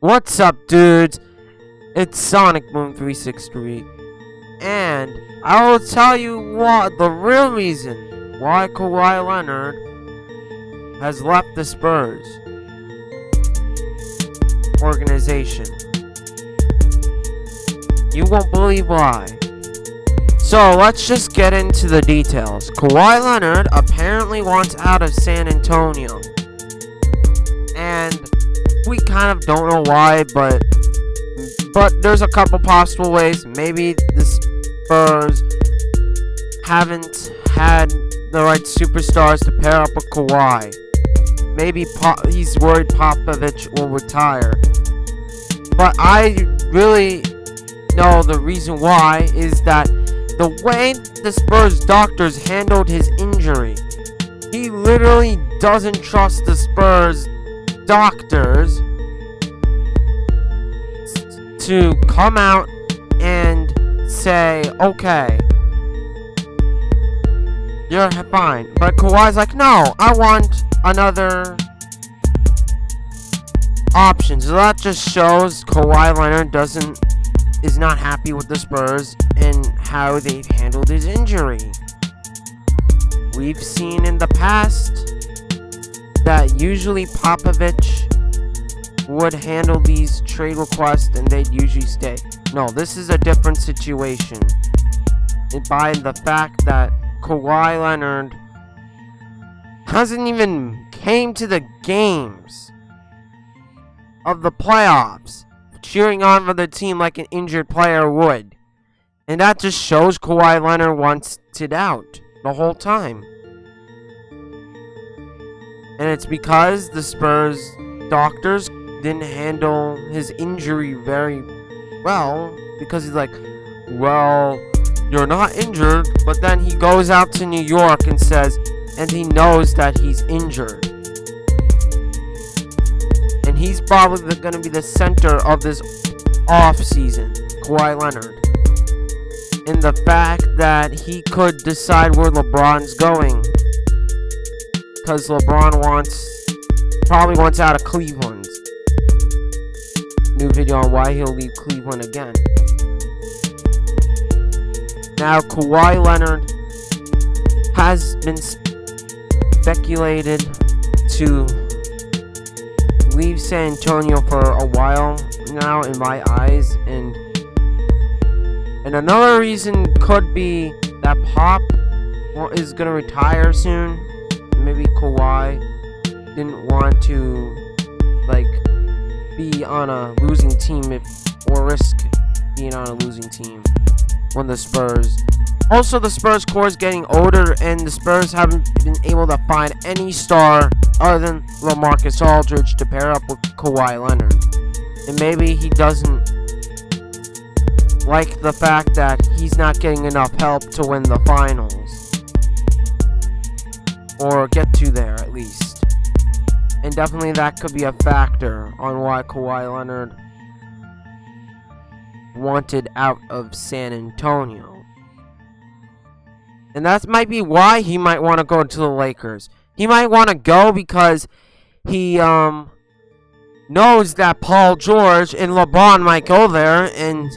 What's up, dudes? It's Sonic Moon 363, and I will tell you what the real reason why Kawhi Leonard has left the Spurs organization. You won't believe why. So let's just get into the details. Kawhi Leonard apparently wants out of San Antonio, and we kind of don't know why, but there's a couple possible ways. Maybe the Spurs haven't had the right superstars to pair up with Kawhi. Maybe he's worried Popovich will retire. But I really know the reason why is that the way the Spurs Doctors handled his injury. He literally doesn't trust the Spurs Doctors to come out and say, okay, you're fine. But Kawhi's like, no, I want another option. So that just shows Kawhi Leonard is not happy with the Spurs and how they've handled his injury. We've seen in the past that usually Popovich would handle these trade requests and they'd usually stay. No, this is a different situation. And by the fact that Kawhi Leonard hasn't even came to the games of the playoffs, cheering on for the team like an injured player would. And that just shows Kawhi Leonard wants it out the whole time. And it's because the Spurs Doctors didn't handle his injury very well, because he's like, well, you're not injured, but then he goes out to New York and says, and he knows that he's injured. And he's probably going to be the center of this off season, Kawhi Leonard. And the fact that he could decide where LeBron's going, because LeBron probably wants out of Cleveland. New video on why he'll leave Cleveland again. Now, Kawhi Leonard has been speculated to leave San Antonio for a while now, in my eyes, and another reason could be that Pop is gonna retire soon. Maybe Kawhi didn't want to be on a losing team or risk being on a losing team when the Spurs. Also, the Spurs core is getting older, and the Spurs haven't been able to find any star other than LaMarcus Aldridge to pair up with Kawhi Leonard. And maybe he doesn't like the fact that he's not getting enough help to win the finals. Or get to there, at least. And definitely that could be a factor on why Kawhi Leonard wanted out of San Antonio. And that might be why he might want to go to the Lakers. He might want to go because he knows that Paul George and LeBron might go there, and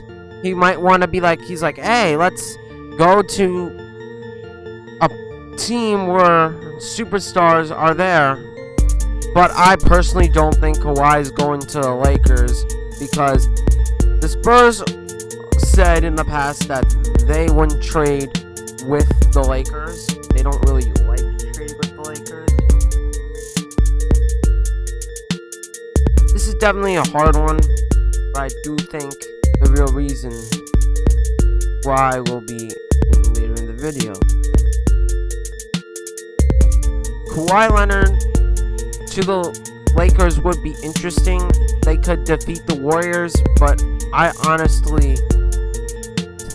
he might want to be like, he's like, hey, let's go to a team where superstars are there. But I personally don't think Kawhi is going to the Lakers, because the Spurs said in the past that they wouldn't trade with the Lakers. They don't really like to trade with the Lakers. This is definitely a hard one, but I do think the real reason why will be later in the video. Kawhi Leonard to the Lakers would be interesting. They could defeat the Warriors, but I honestly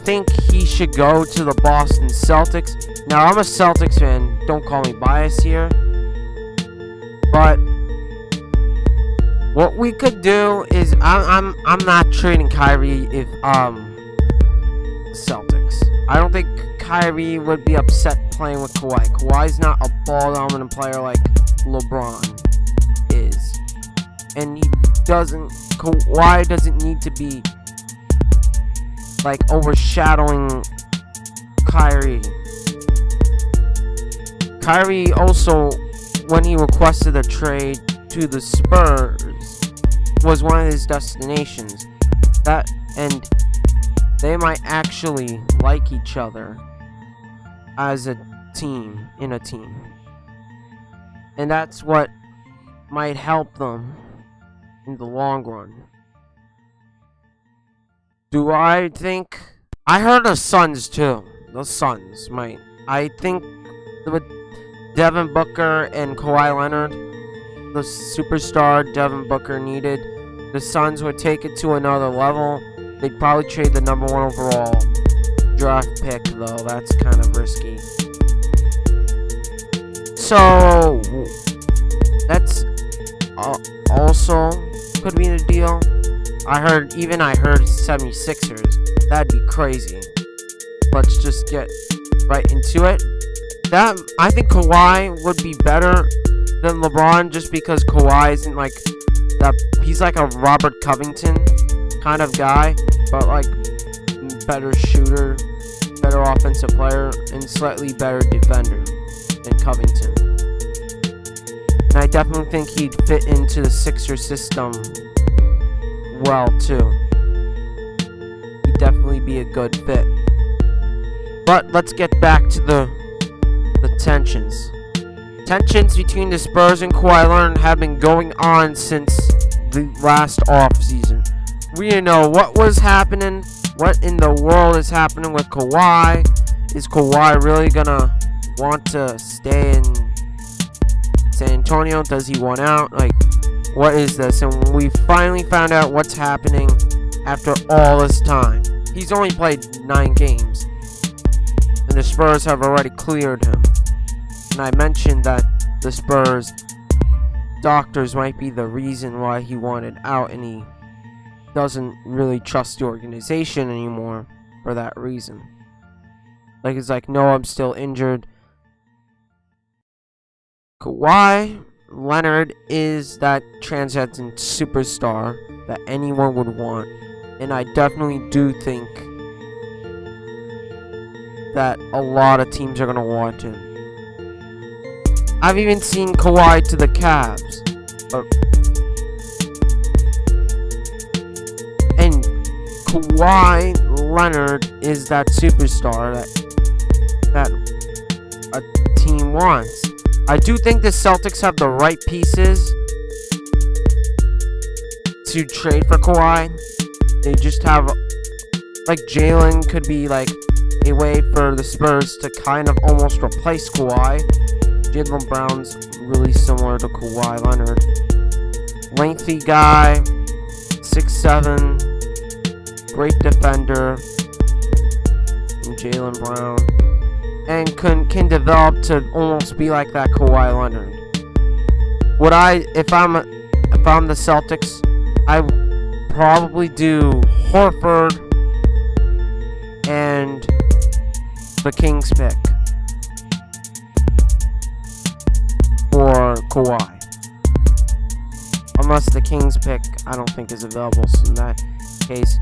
think he should go to the Boston Celtics. Now, I'm a Celtics fan, don't call me biased here, but what we could do is I'm not trading Kyrie if Celtics. I don't think Kyrie would be upset playing with Kawhi. Kawhi's not a ball dominant player like LeBron is. And Kawhi doesn't need to be like overshadowing Kyrie. Kyrie also, when he requested a trade to the Spurs, was one of his destinations. And they might actually like each other as a team, in a team. And that's what might help them in the long run. Do I think... I heard the Suns too. The Suns might. I think with Devin Booker and Kawhi Leonard, the superstar Devin Booker needed, the Suns would take it to another level. They'd probably trade the number 1 overall draft pick, though. That's kind of risky. So, that's also could be the deal. I heard 76ers. That'd be crazy. Let's just get right into it. I think Kawhi would be better than LeBron, just because Kawhi isn't like that. He's like a Robert Covington kind of guy, but like better shooter, better offensive player, and slightly better defender than Covington. And I definitely think he'd fit into the Sixers system well too. He'd definitely be a good fit. But let's get back to the tensions. Tensions between the Spurs and Kawhi Leonard have been going on since the last offseason. We didn't know what was happening. What in the world is happening with Kawhi? Is Kawhi really gonna want to stay in San Antonio? Does he want out? Like, what is this? And we finally found out what's happening after all this time. He's only played 9 games, and the Spurs have already cleared him. And I mentioned that the Spurs Doctors might be the reason why he wanted out, and he doesn't really trust the organization anymore for that reason. Like, it's like, no, I'm still injured. Kawhi Leonard is that transcendent superstar that anyone would want, and I definitely do think that a lot of teams are going to want him. I've even seen Kawhi to the Cavs. And Kawhi Leonard is that superstar that a team wants. I do think the Celtics have the right pieces to trade for Kawhi. They just have, like, Jalen could be like a way for the Spurs to kind of almost replace Kawhi. Jalen Brown's really similar to Kawhi Leonard. Lengthy guy, 6'7", great defender, and Jalen Brown. And can develop to almost be like that Kawhi Leonard. Would I, if I'm the Celtics, I would probably do Horford and the Kings pick for Kawhi. Unless the Kings pick, I don't think is available. So in that case,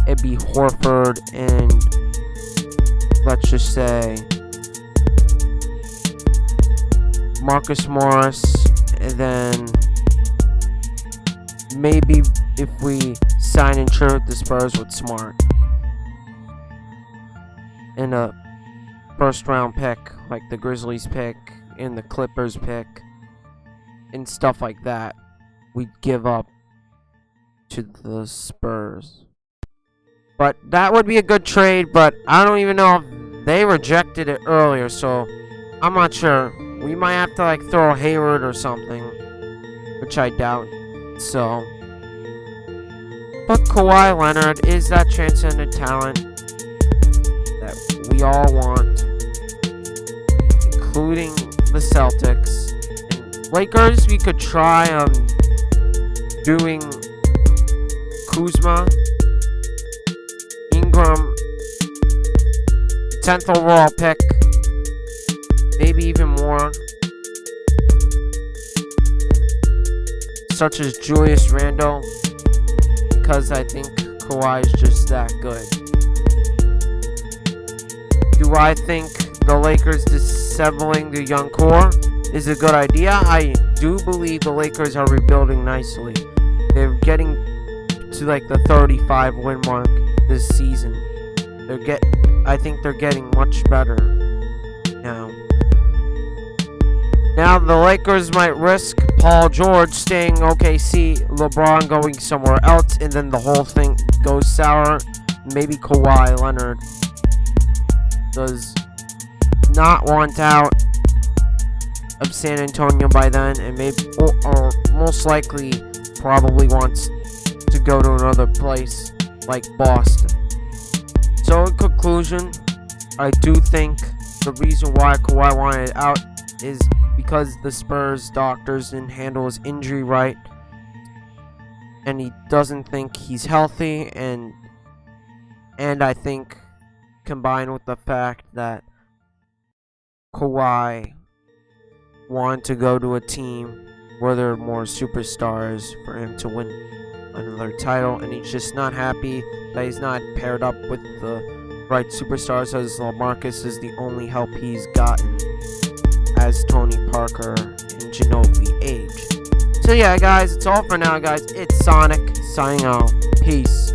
it'd be Horford and, let's just say, Marcus Morris, and then maybe if we sign and trade with the Spurs with Smart, and a first round pick like the Grizzlies pick and the Clippers pick and stuff like that, we'd give up to the Spurs. But that would be a good trade, but I don't even know if they rejected it earlier, so I'm not sure. We might have to, like, throw Hayward or something, which I doubt. So, but Kawhi Leonard is that transcendent talent that we all want, including the Celtics. And Lakers, we could try doing Kuzma, Ingram, 10th overall pick, maybe even more. such as Julius Randle, because I think Kawhi is just that good. Do I think the Lakers disassembling the young core is a good idea? I do believe the Lakers are rebuilding nicely. They're getting to like the 35 win mark this season. I think they're getting much better now. Now the Lakers might risk Paul George staying OKC, LeBron going somewhere else, and then the whole thing goes sour. Maybe Kawhi Leonard does not want out of San Antonio by then, and maybe or most likely probably wants to go to another place like Boston. So in conclusion, I do think the reason why Kawhi wanted out is because the Spurs doctors didn't handle his injury right, and he doesn't think he's healthy, and I think combined with the fact that Kawhi wanted to go to a team where there are more superstars for him to win another title, and he's just not happy that he's not paired up with the right superstars, as LaMarcus is the only help he's gotten as Tony Parker and Ginobili age. So yeah, guys, it's all for now, guys. It's Sonic signing out. Peace.